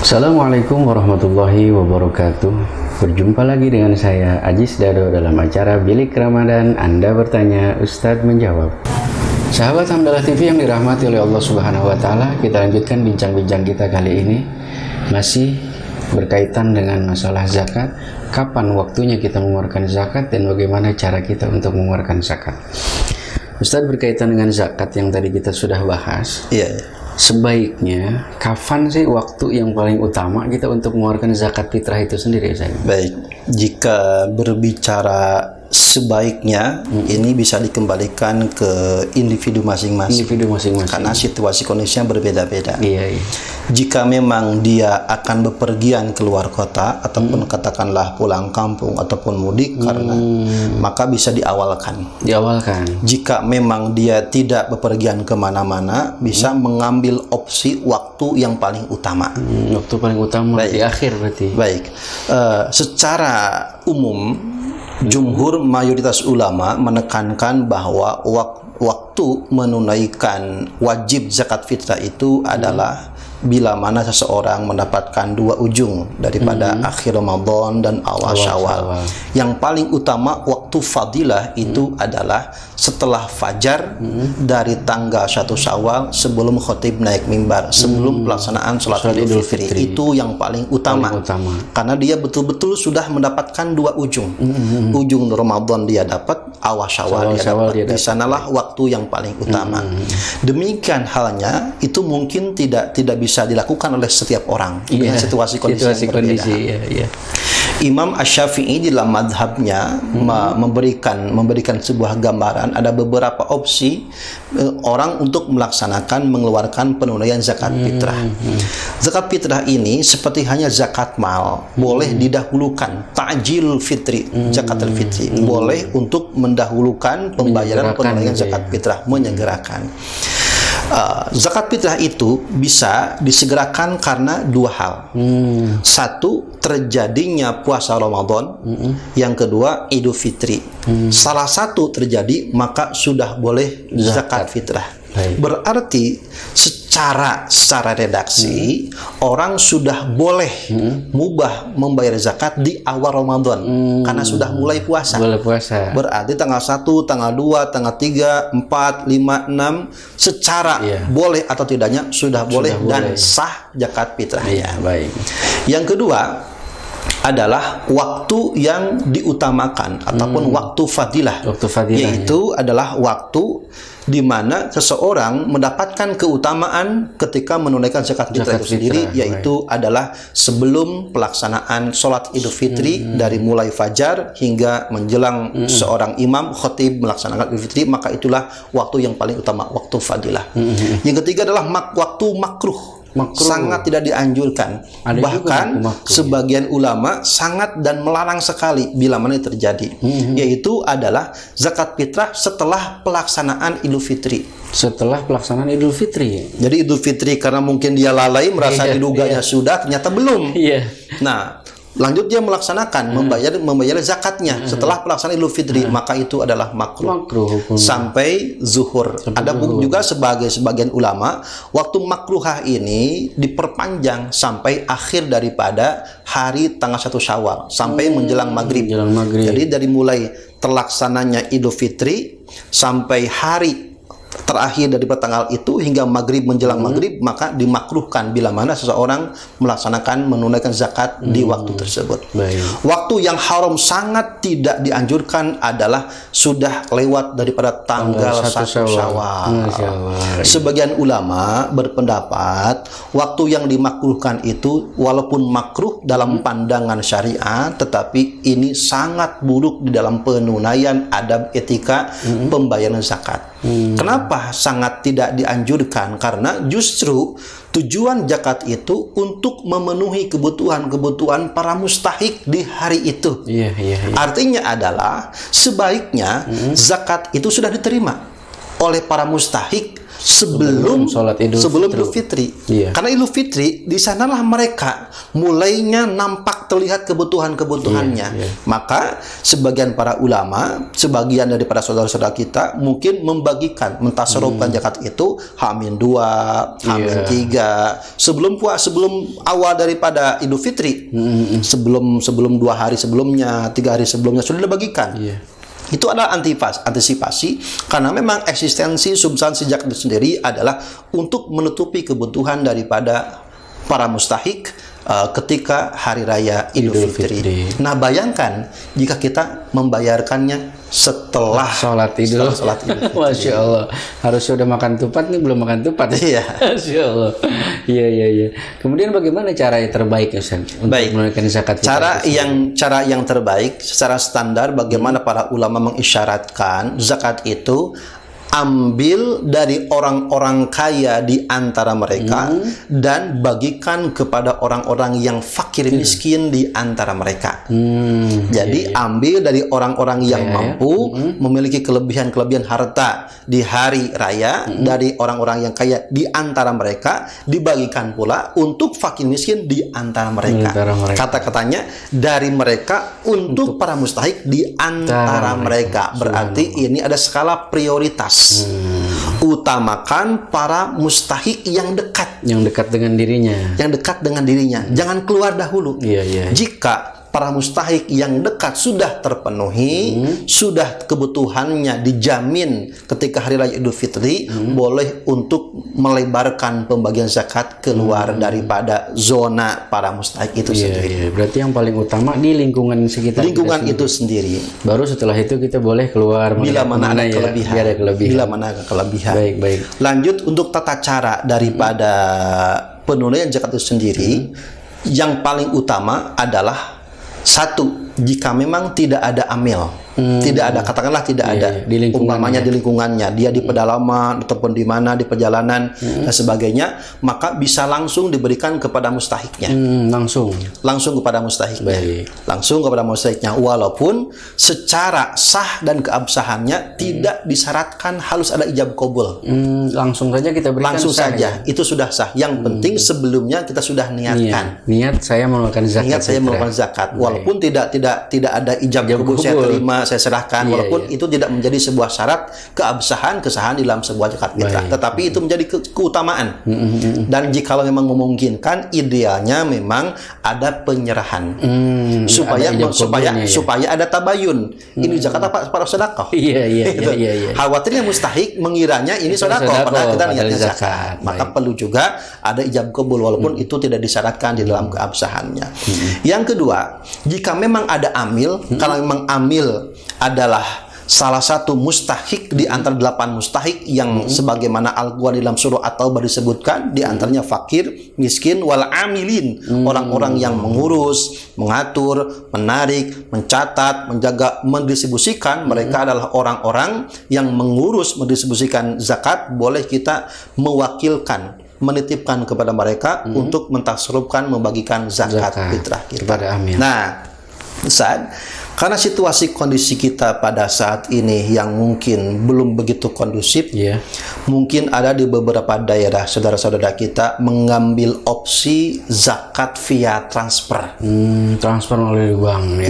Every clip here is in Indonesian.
Assalamualaikum warahmatullahi wabarakatuh. Berjumpa lagi dengan saya Ajis Dado dalam acara Bilik Ramadan. Anda bertanya, Ustadz menjawab. Sahabat Hamdalah TV yang dirahmati oleh Allah Subhanahu wa Ta'ala, kita lanjutkan bincang-bincang kita kali ini masih berkaitan dengan masalah zakat. Kapan waktunya kita mengeluarkan zakat dan bagaimana cara kita untuk mengeluarkan zakat. Ustadz, berkaitan dengan zakat yang tadi kita sudah bahas. Iya. Sebaiknya kapan sih waktu yang paling utama kita untuk mengeluarkan zakat fitrah itu sendiri, Ustaz? Baik, jika berbicara sebaiknya, ini bisa dikembalikan ke individu masing-masing. Karena situasi kondisinya berbeda-beda. Iya. Jika memang dia akan bepergian keluar kota ataupun katakanlah pulang kampung ataupun mudik karena maka bisa diawalkan. Jika memang dia tidak bepergian kemana-mana, bisa mengambil opsi waktu yang paling utama. Waktu paling utama di akhir berarti. Baik, secara umum jumhur mayoritas ulama menekankan bahwa waktu menunaikan wajib zakat fitrah itu adalah bila mana seseorang mendapatkan dua ujung daripada akhir Ramadan dan awal Syawal. Yang paling utama waktu fadilah itu adalah setelah fajar dari tanggal 1 Syawal sebelum khotib naik mimbar, sebelum pelaksanaan sholat Idul Fitri. Itu yang paling utama. Karena dia betul-betul sudah mendapatkan dua ujung. Ujung Ramadan dia dapat, awal Syawal dia dapat. Di sanalah waktu yang paling utama. Demikian halnya itu mungkin tidak bisa dilakukan oleh setiap orang dengan situasi kondisi yang berbeda. Imam Asy-Syafi'i di dalam madhabnya memberikan sebuah gambaran ada beberapa opsi orang untuk mengeluarkan penunaian zakat fitrah. Zakat fitrah ini seperti hanya zakat mal, boleh didahulukan ta'jil fitri, zakatul fitri, boleh untuk mendahulukan pembayaran penunaian zakat fitrah, menyegerakan. Zakat fitrah itu bisa disegerakan karena dua hal. Satu, terjadinya puasa Ramadan. Yang kedua, Idul Fitri. Salah satu terjadi, maka sudah boleh zakat fitrah. Berarti secara redaksi orang sudah boleh mubah membayar zakat di awal Ramadan karena sudah mulai puasa. Berarti tanggal 1, tanggal 2, tanggal 3, 4, 5, 6 secara boleh atau tidaknya sudah boleh dan sah zakat fitrahnya. Yang kedua adalah waktu yang diutamakan ataupun waktu fadilah. Yaitu adalah waktu di mana seseorang mendapatkan keutamaan ketika menunaikan zakat fitrah itu sendiri, yaitu adalah sebelum pelaksanaan sholat Idul Fitri dari mulai fajar hingga menjelang seorang imam khotib melaksanakan Idul Fitri, maka itulah waktu yang paling utama, waktu fadilah. Yang ketiga adalah waktu makruh. Sangat tidak dianjurkan. Bahkan sebagian ulama sangat dan melarang sekali bila mana terjadi, yaitu adalah zakat fitrah setelah pelaksanaan Idul Fitri. Jadi Idul Fitri karena mungkin dia lalai merasa diduganya sudah, ternyata belum. Nah, lanjut dia melaksanakan membayar zakatnya setelah pelaksanaan Idul Fitri, maka itu adalah makruh sampai zuhur. Ada juga sebagian ulama waktu makruhah ini diperpanjang sampai akhir daripada hari tanggal 1 Syawal sampai menjelang maghrib. Jadi dari mulai terlaksananya Idul Fitri sampai hari terakhir dari tanggal itu hingga maghrib menjelang maghrib, maka dimakruhkan bila mana seseorang menunaikan zakat di waktu tersebut. Waktu yang haram sangat tidak dianjurkan adalah sudah lewat daripada tanggal 1 Syawal. Sebagian ulama berpendapat waktu yang dimakruhkan itu walaupun makruh dalam pandangan syariat, tetapi ini sangat buruk di dalam penunaian adab etika pembayaran zakat. Kenapa sangat tidak dianjurkan? Karena justru tujuan zakat itu untuk memenuhi kebutuhan para mustahik di hari itu. Artinya adalah sebaiknya zakat itu sudah diterima oleh para mustahik sebelum sholat Idul Fitri. Iya. Karena Idul Fitri di sanalah mereka mulainya nampak terlihat kebutuhannya. Iya. Maka sebagian para ulama, sebagian daripada saudara-saudara kita mungkin membagikan, mentasarufkan zakat itu H-2, H-3 sebelum awal daripada Idul Fitri. Sebelum 2 hari sebelumnya, 3 hari sebelumnya sudah dibagikan. Iya. Itu adalah antisipasi karena memang eksistensi substansi zakat itu sendiri adalah untuk menutupi kebutuhan daripada para mustahik ketika hari raya Idul Fitri. Nah, bayangkan jika kita membayarkannya setelah sholat Idul. Masya Allah, harus sudah makan tupat nih, belum makan tupat. Iya. Masya Allah. Iya. Kemudian bagaimana cara yang terbaik Ustaz untuk menunaikan zakat fitrah? Cara yang terbaik secara standar bagaimana para ulama mengisyaratkan zakat itu ambil dari orang-orang kaya di antara mereka dan bagikan kepada orang-orang yang fakir miskin di antara mereka. Jadi ambil dari orang-orang yang mampu memiliki kelebihan harta di hari raya dari orang-orang yang kaya di antara mereka, dibagikan pula untuk fakir miskin di antara mereka. Kata-katanya dari mereka untuk para mustahik di antara mereka. Berarti ini ada skala prioritas. Utamakan para mustahik yang dekat dengan dirinya. Jangan keluar dahulu. Iya. Jika para mustahik yang dekat sudah terpenuhi, sudah kebutuhannya dijamin ketika hari raya Idul Fitri, boleh untuk melebarkan pembagian zakat keluar daripada zona para mustahik itu sendiri. Iya. Berarti yang paling utama di lingkungan sekitar itu sendiri. Baru setelah itu kita boleh keluar bila mana ada kelebihan. Baik. Lanjut untuk tata cara daripada penunaian zakat itu sendiri, yang paling utama adalah satu, jika memang tidak ada amil, tidak ada, katakanlah tidak ada, umpamanya di lingkungannya, dia di pedalaman ataupun di mana di perjalanan dan sebagainya, maka bisa langsung diberikan kepada mustahiknya. Langsung kepada mustahiknya, walaupun secara sah dan keabsahannya tidak disyaratkan harus ada ijab qabul. Langsung saja kita berikan. Langsung saja, itu sudah sah. Yang penting sebelumnya kita sudah niatkan. Niat saya mengeluarkan zakat. Walaupun tidak ada ijab qabul, saya terima, saya serahkan, walaupun itu tidak menjadi sebuah syarat kesahan di dalam sebuah zakat fitrah, tetapi itu menjadi keutamaan. Dan jikalau memang memungkinkan, idealnya memang ada penyerahan supaya ada tabayun. Ini zakat apa para sedekah? Iya. Khawatirnya mustahik mengiranya ini sedekah padahal kita niatnya zakat. Maka perlu juga ada ijab qabul walaupun itu tidak disyaratkan di dalam keabsahannya. Yang kedua, jika memang ada amil, kalau memang amil adalah salah satu mustahik di antara 8 mustahik yang sebagaimana Al-Quran dalam surah At-Taubah disebutkan, di antaranya fakir, miskin, wal amilin, orang-orang yang mengurus, mengatur, menarik, mencatat, menjaga, mendistribusikan, mereka adalah orang-orang yang mengurus, mendistribusikan zakat, boleh kita mewakilkan, menitipkan kepada mereka untuk mentasarufkan, membagikan zakat fitrah kita. Nah, Ustaz, karena situasi kondisi kita pada saat ini yang mungkin belum begitu kondusif, mungkin ada di beberapa daerah saudara-saudara kita mengambil opsi zakat via transfer. Transfer melalui bank.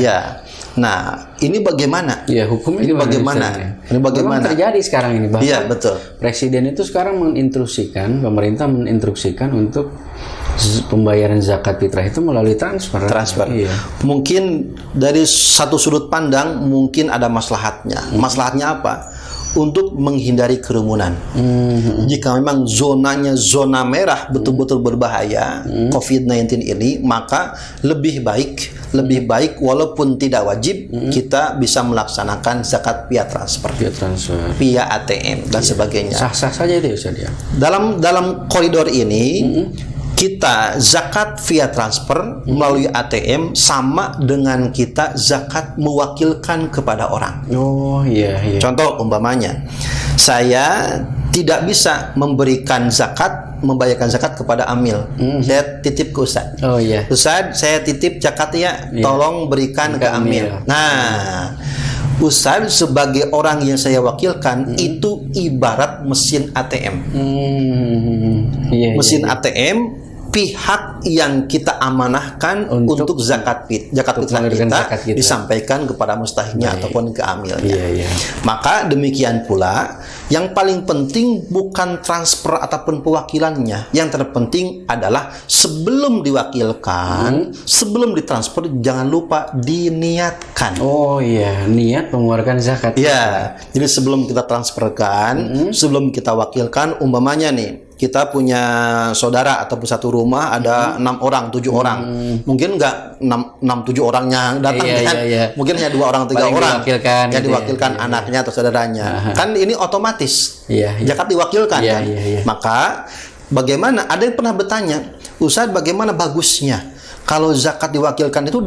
Nah, ini bagaimana? Hukumnya ini bagaimana? Ini bagaimana? Memang terjadi sekarang ini, bahkan betul. Presiden itu sekarang pemerintah menginstruksikan untuk pembayaran zakat fitrah itu melalui transfer. Mungkin dari satu sudut pandang mungkin ada maslahatnya. Maslahatnya apa? Untuk menghindari kerumunan. Jika memang zonanya zona merah betul-betul berbahaya COVID-19 ini, maka lebih baik walaupun tidak wajib kita bisa melaksanakan zakat via transfer, via ATM dan sebagainya. Sah-sah saja itu ya. Dalam koridor ini kita zakat via transfer melalui ATM sama dengan kita zakat mewakilkan kepada orang. Contoh umpamanya, saya tidak bisa membayarkan zakat kepada amil. Saya titip ke Ustaz. Ustaz, saya titip zakat ya, tolong berikan ke amil. Nah, Ustadz sebagai orang yang saya wakilkan itu ibarat mesin ATM. Mesin ATM, pihak yang kita amanahkan untuk zakat fitrah kita disampaikan kepada mustahiknya ataupun ke amilnya. Maka demikian pula, yang paling penting bukan transfer ataupun pewakilannya. Yang terpenting adalah sebelum diwakilkan, sebelum ditransfer, jangan lupa diniatkan. Oh iya, niat mengeluarkan zakat. Ya, jadi sebelum kita transferkan, sebelum kita wakilkan, umpamanya nih, kita punya saudara ataupun satu rumah ada 6 orang, 7 orang. Mungkin enggak 6-7 orangnya datang kan. Mungkin hanya 2 orang, 3 orang yang diwakilkan anaknya atau saudaranya. Kan ini otomatis. Zakat diwakilkan kan. Maka bagaimana, ada yang pernah bertanya, Ustaz bagaimana bagusnya kalau zakat diwakilkan itu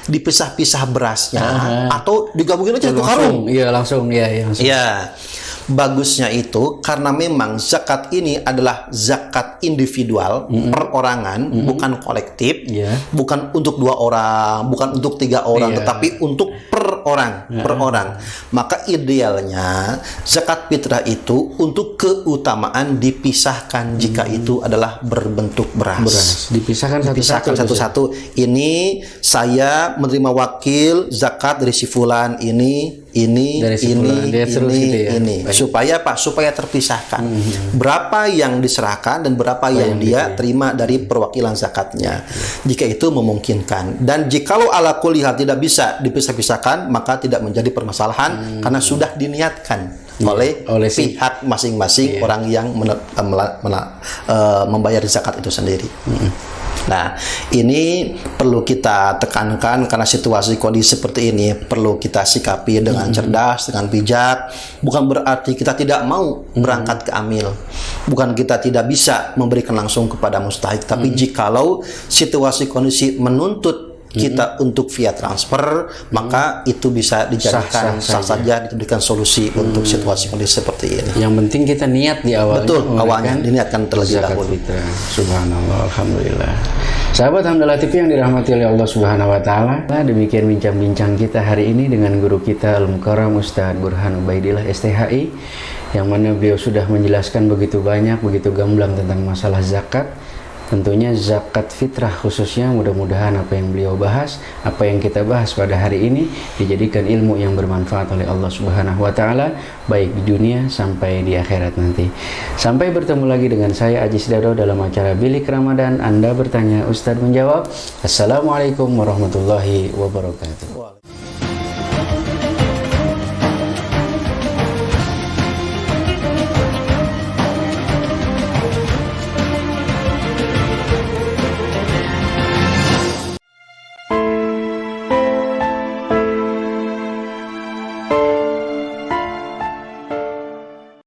dipisah-pisah berasnya atau digabungin aja satu karung? Langsung. Bagusnya itu karena memang zakat ini adalah zakat individual, perorangan, bukan kolektif, bukan untuk 2 orang, bukan untuk 3 orang, tetapi untuk per orang. Maka idealnya zakat fitrah itu untuk keutamaan dipisahkan jika itu adalah berbentuk beras. Dipisahkan satu-satu. Ini saya menerima wakil zakat dari si fulan, ini supaya supaya terpisahkan berapa yang diserahkan dan berapa yang dia terima dari perwakilan zakatnya, jika itu memungkinkan. Dan jikalau ala kulli hal tidak bisa dipisah-pisahkan, maka tidak menjadi permasalahan karena sudah diniatkan oleh pihak masing-masing orang yang membayar zakat itu sendiri. Nah, ini perlu kita tekankan karena situasi kondisi seperti ini perlu kita sikapi dengan cerdas, dengan bijak. Bukan berarti kita tidak mau berangkat ke amil, bukan kita tidak bisa memberikan langsung kepada mustahik, tapi jikalau situasi kondisi menuntut kita untuk via transfer, maka itu bisa dijadikan sah saja, diberikan solusi untuk situasi kondisi seperti ini. Yang penting kita niat di awalnya. Betul, awalnya diniatkan terlebih dahulu. Subhanallah, alhamdulillah. Sahabat Hamdalah TV yang dirahmati oleh Allah Subhanahu wa taala. Demikian bincang-bincang kita hari ini dengan guru kita Al-Mukarram Ustadz Burhan Ubaidillah STHI, yang mana beliau sudah menjelaskan begitu banyak, begitu gamblang tentang masalah zakat. Tentunya zakat fitrah khususnya, mudah-mudahan apa yang beliau bahas, apa yang kita bahas pada hari ini dijadikan ilmu yang bermanfaat oleh Allah Subhanahu wa taala, baik di dunia sampai di akhirat nanti. Sampai bertemu lagi dengan saya Ajis Dado dalam acara Bilik Ramadan. Anda bertanya, Ustadz menjawab. Assalamualaikum warahmatullahi wabarakatuh.